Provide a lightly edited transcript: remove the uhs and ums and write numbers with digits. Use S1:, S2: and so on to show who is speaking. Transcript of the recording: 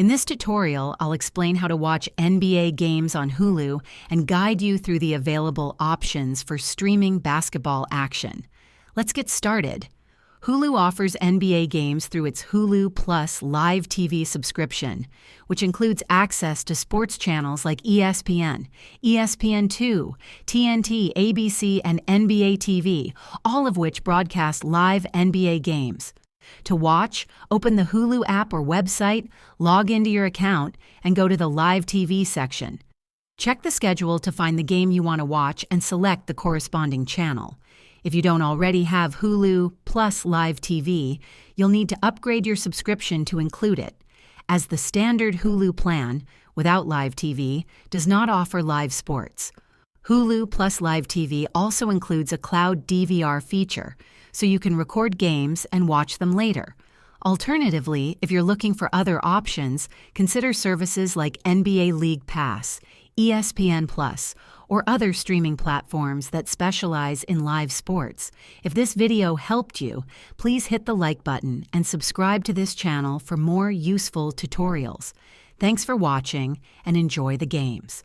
S1: In this tutorial, I'll explain how to watch NBA games on Hulu and guide you through the available options for streaming basketball action. Let's get started. Hulu offers NBA games through its Hulu Plus live TV subscription, which includes access to sports channels like ESPN, ESPN2, TNT, ABC, and NBA TV, all of which broadcast live NBA games. To watch, open the Hulu app or website, log into your account, and go to the Live TV section. Check the schedule to find the game you want to watch and select the corresponding channel. If you don't already have Hulu Plus Live TV, you'll need to upgrade your subscription to include it, as the standard Hulu plan, without Live TV, does not offer live sports. Hulu Plus Live TV also includes a cloud DVR feature, so you can record games and watch them later. Alternatively, if you're looking for other options, consider services like NBA League Pass, ESPN Plus, or other streaming platforms that specialize in live sports. If this video helped you, please hit the like button and subscribe to this channel for more useful tutorials. Thanks for watching and enjoy the games.